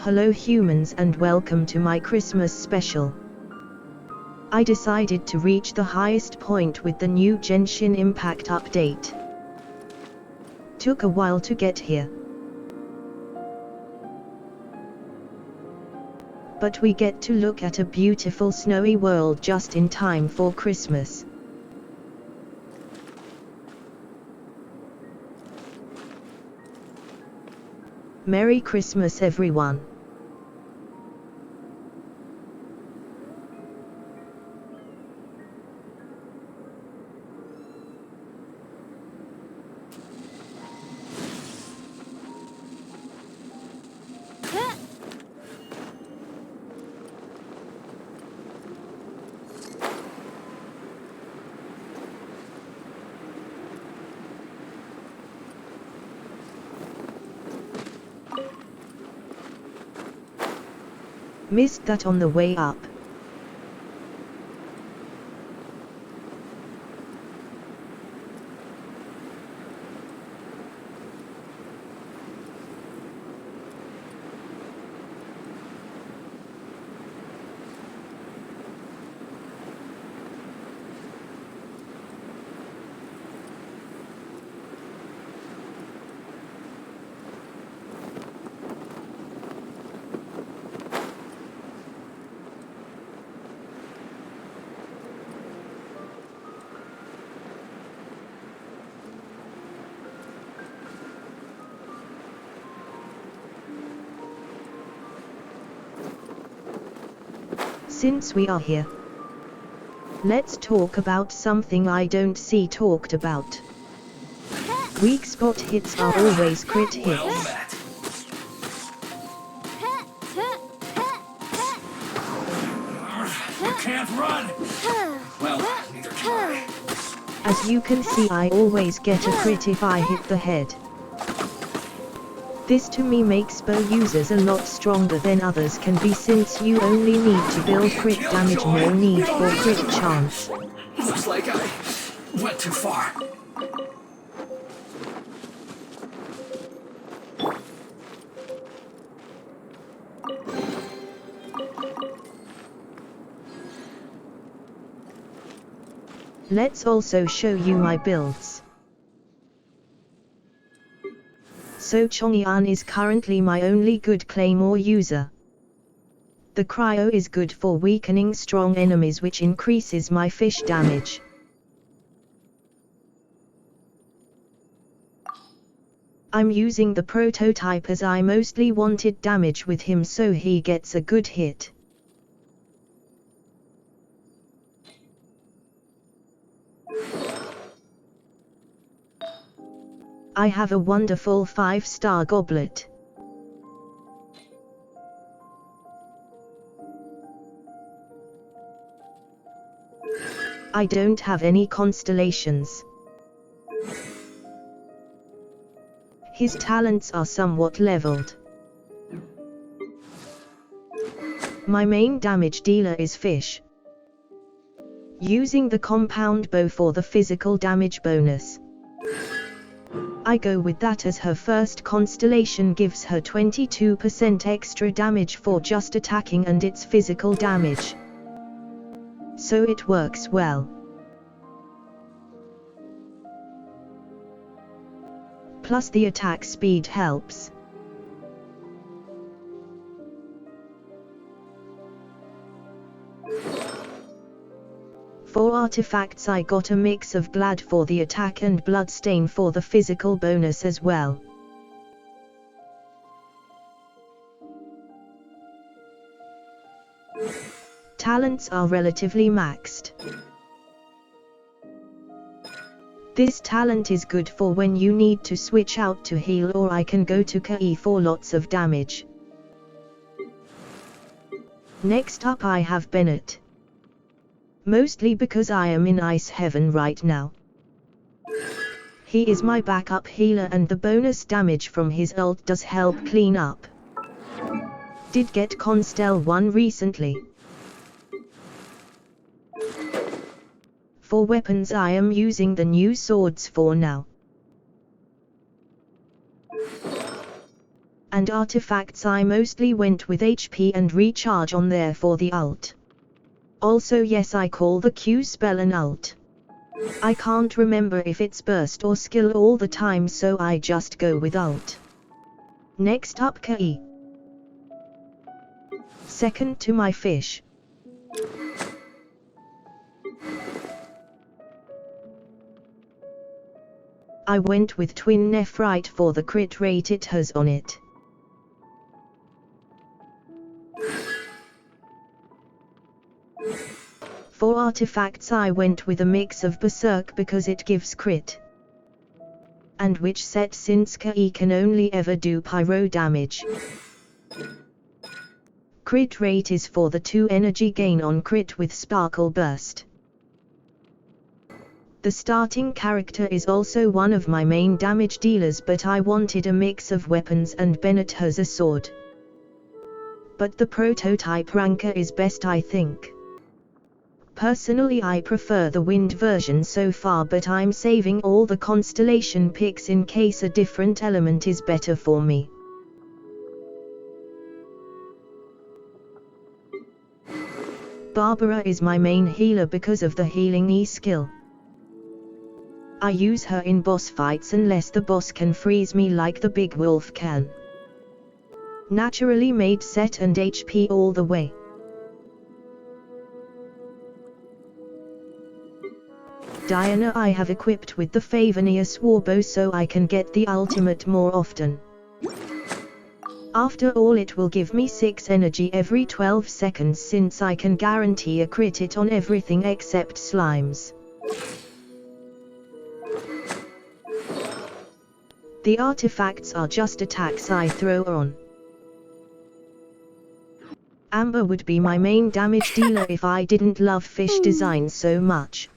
Hello humans and welcome to my Christmas special. I decided to reach the highest point with the new Genshin Impact update. Took a while to get here. But we get to look at a beautiful snowy world just in time for Christmas. Merry Christmas everyone. Missed that on the way up. Since we are here, let's talk about something I don't see talked about. Weak spot hits are always crit hits. You can't run! Well, neither can I. As you can see, I always get a crit if I hit the head. This to me makes bow users a lot stronger than others can be, since you only need to build crit damage, no need for crit chance. Looks like I went too far. Let's also show you my builds. So Chongyun is currently my only good claymore user. The cryo is good for weakening strong enemies, which increases my fish damage. I'm using the prototype as I mostly wanted damage with him, so he gets a good hit. I have a wonderful 5-star goblet. I don't have any constellations. His talents are somewhat leveled. My main damage dealer is fish, using the compound bow for the physical damage bonus. I go with that as her first constellation gives her 22% extra damage for just attacking and its physical damage. So it works well. Plus the attack speed helps. For artifacts I got a mix of Glad for the attack and Bloodstain for the physical bonus as well. Talents are relatively maxed. This talent is good for when you need to switch out to heal, or I can go to Kai for lots of damage. Next up I have Bennett. Mostly because I am in Ice Heaven right now. He is my backup healer and the bonus damage from his ult does help clean up. Did get Constel 1 recently. For weapons I am using the new swords for now. And artifacts I mostly went with HP and recharge on there for the ult. Also yes, I call the Q spell an ult. I can't remember if it's burst or skill all the time, so I just go with ult. Next up Ki. Second to my fish. I went with twin nephrite for the crit rate it has on it. For artifacts I went with a mix of Berserk because it gives crit. And Witch set since Ki can only ever do pyro damage. Crit rate is for the 2 energy gain on crit with Sparkle Burst. The starting character is also one of my main damage dealers, but I wanted a mix of weapons and Bennett has a sword. But the prototype ranker is best, I think. Personally I prefer the wind version so far, but I'm saving all the constellation picks in case a different element is better for me. Barbara is my main healer because of the healing E skill. I use her in boss fights unless the boss can freeze me like the big wolf can. Naturally made set and HP all the way. Diana I have equipped with the Favonius Warbow so I can get the ultimate more often. After all, it will give me 6 energy every 12 seconds since I can guarantee a crit hit on everything except slimes. The artifacts are just attacks I throw on. Amber would be my main damage dealer if I didn't love fish design so much.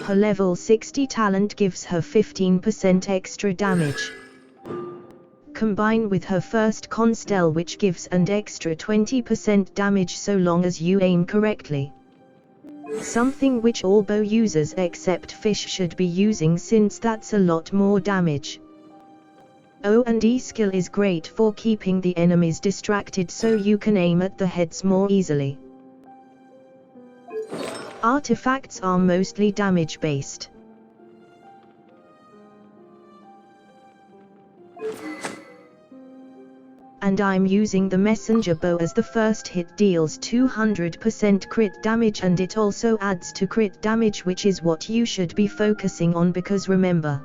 Her level 60 talent gives her 15% extra damage. Combine with her first constel, which gives an extra 20% damage so long as you aim correctly. Something which all bow users except fish should be using, since that's a lot more damage. O and E skill is great for keeping the enemies distracted so you can aim at the heads more easily. Artifacts are mostly damage based. And I'm using the messenger bow as the first hit deals 200% crit damage, and it also adds to crit damage, which is what you should be focusing on because remember,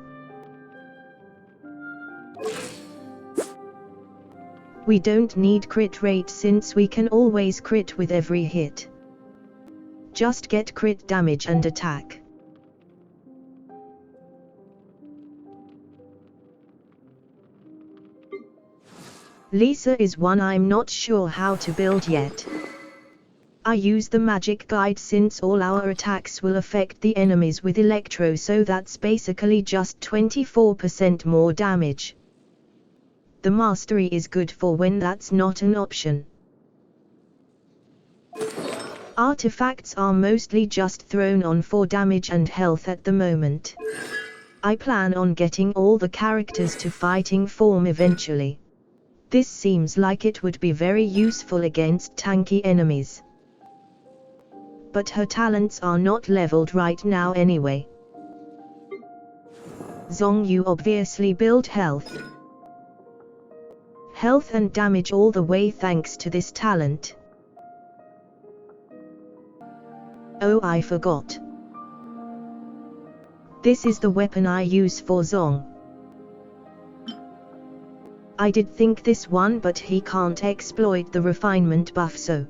we don't need crit rate since we can always crit with every hit. Just get crit damage and attack. Lisa is one I'm not sure how to build yet. I use the magic guide since all our attacks will affect the enemies with electro, so that's basically just 24% more damage. The mastery is good for when that's not an option. Artifacts are mostly just thrown on for damage and health at the moment. I plan on getting all the characters to fighting form eventually. This seems like it would be very useful against tanky enemies. But her talents are not leveled right now anyway. Chongyun obviously build health. Health and damage all the way thanks to this talent. Oh, I forgot. This is the weapon I use for Zong. I did think this one, but he can't exploit the refinement buff, so.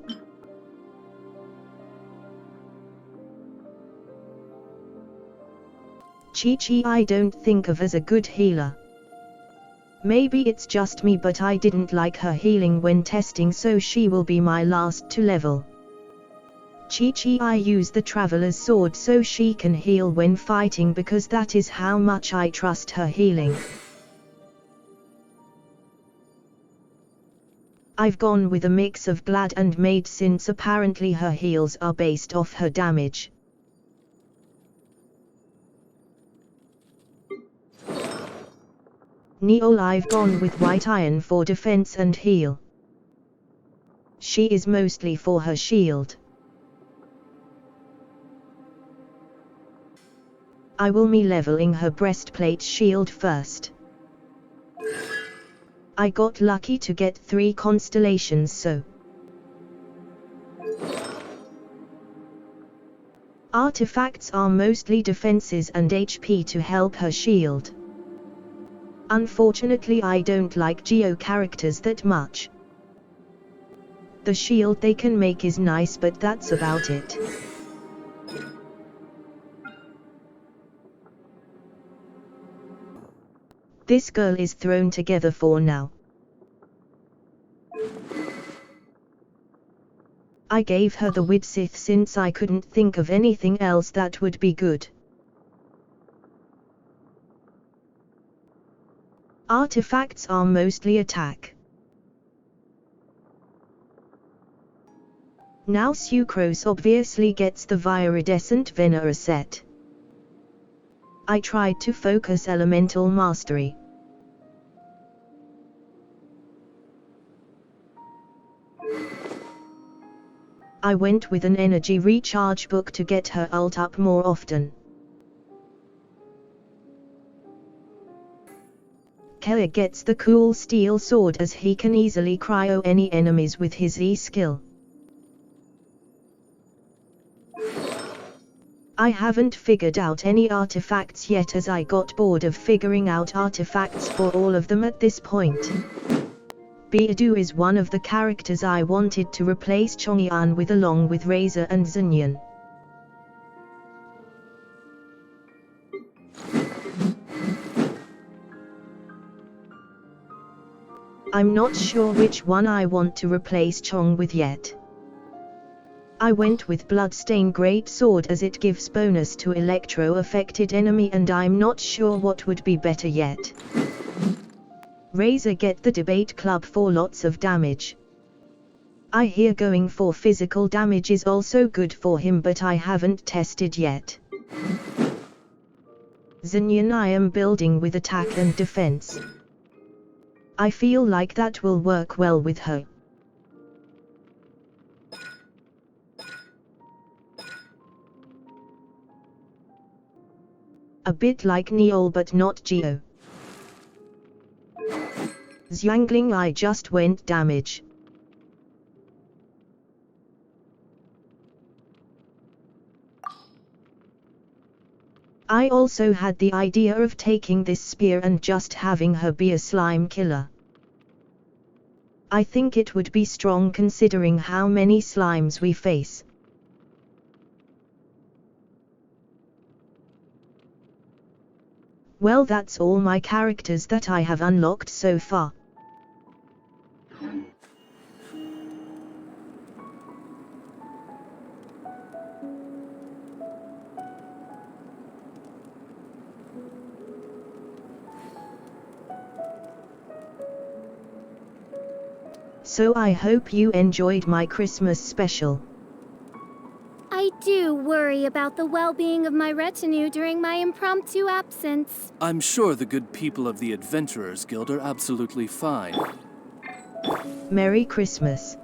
ChiChi I don't think of as a good healer. Maybe it's just me, but I didn't like her healing when testing, so she will be my last to level. ChiChi I use the Traveler's Sword so she can heal when fighting because that is how much I trust her healing. I've gone with a mix of Glad and Maid since apparently her heals are based off her damage. Neil, I've gone with white iron for defense and heal. She is mostly for her shield. I will be leveling her breastplate shield first. I got lucky to get 3 constellations, so artifacts are mostly defenses and HP to help her shield. Unfortunately, I don't like Geo characters that much. The shield they can make is nice, but that's about it. This girl is thrown together for now. I gave her the Widsith since I couldn't think of anything else that would be good. Artifacts are mostly attack. Now Sucrose obviously gets the Viridescent Venera set. I tried to focus Elemental Mastery. I went with an energy recharge book to get her ult up more often. Keir gets the cool steel sword as he can easily cryo any enemies with his E skill. I haven't figured out any artifacts yet as I got bored of figuring out artifacts for all of them at this point. Beidou is one of the characters I wanted to replace Chongyun with along with Razor and Xinyan. I'm not sure which one I want to replace Chong with yet. I went with Bloodstain Greatsword as it gives bonus to electro-affected enemy, and I'm not sure what would be better yet. Razor get the Debate Club for lots of damage. I hear going for physical damage is also good for him, but I haven't tested yet. Xinyan I am building with attack and defense. I feel like that will work well with her. A bit like Neol but not Geo. Xiangling I just went damage. I also had the idea of taking this spear and just having her be a slime killer. I think it would be strong considering how many slimes we face. Well, that's all my characters that I have unlocked so far. So I hope you enjoyed my Christmas special. I do worry about the well-being of my retinue during my impromptu absence. I'm sure the good people of the Adventurers Guild are absolutely fine. Merry Christmas.